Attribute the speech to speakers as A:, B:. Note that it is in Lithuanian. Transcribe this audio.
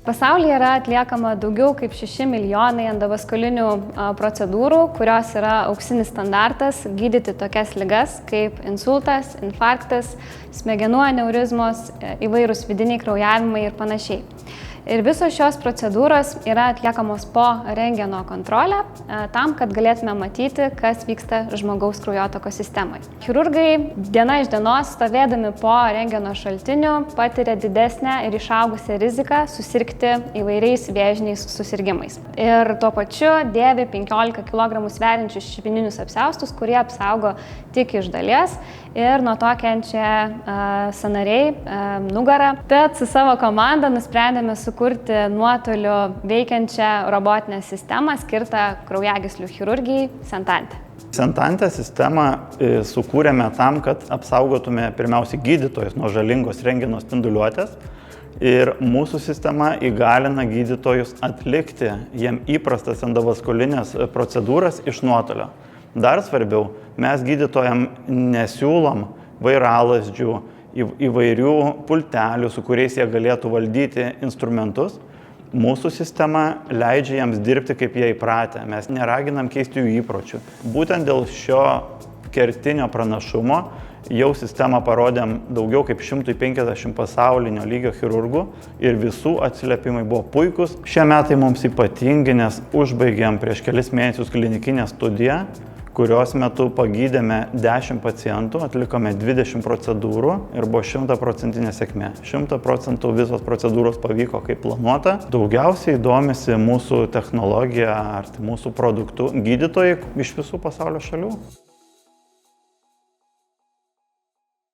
A: Pasaulyje yra atliekama daugiau kaip 6 milijonai endovaskulinių procedūrų, kurios yra auksinis standartas gydyti tokias ligas kaip insultas, infarktas, smegenų aneurizmos, įvairūs vidiniai kraujavimai ir panašiai. Ir visos šios procedūros yra atliekamos po rentgeno kontrolę, tam, kad galėtume matyti, kas vyksta žmogaus kraujotakos sistemoje. Chirurgai diena iš dienos, stovėdami po rentgeno šaltinių, patiria didesnę ir išaugusią riziką susirgti įvairiais vėžiniais susirgimais. Ir tuo pačiu dėvi 15 kg sveriančius švininius apsiaustus, kurie apsaugo tik iš dalies ir nuo to kenčia sąnariai, nugarą. Tad su savo komanda nusprendėme sukurti nuotoliu veikiančią robotinę sistemą skirtą kraujagyslių chirurgijai Sentante.
B: Sentante sistemą sukūrėme tam, kad apsaugotume pirmiausiai gydytojus nuo žalingos rentgeno spinduliuotės. Ir mūsų sistema įgalina gydytojus atlikti jiem įprastas endovaskulinės procedūras iš nuotolio. Dar svarbiau, mes gydytojam nesiūlom vairalazdžių, įvairių pultelių, su kuriais jie galėtų valdyti instrumentus. Mūsų sistema leidžia jiems dirbti, kaip jie įpratę. Mes neraginam keisti jų įpročių. Būtent dėl šio kertinio pranašumo jau sistemą parodėm daugiau kaip 150 pasaulinio lygio chirurgų ir visų atsiliepimai buvo puikus. Šie metai mums ypatingi, nes užbaigėm prieš kelis mėnesius klinikinę studiją, kurios metu pagydėme 10 pacientų, atlikome 20 procedūrų ir buvo 100% sėkmė. 100% visos procedūros pavyko kaip planuota. Daugiausiai domisi mūsų technologija ar mūsų produktų gydytojai iš visų pasaulio šalių.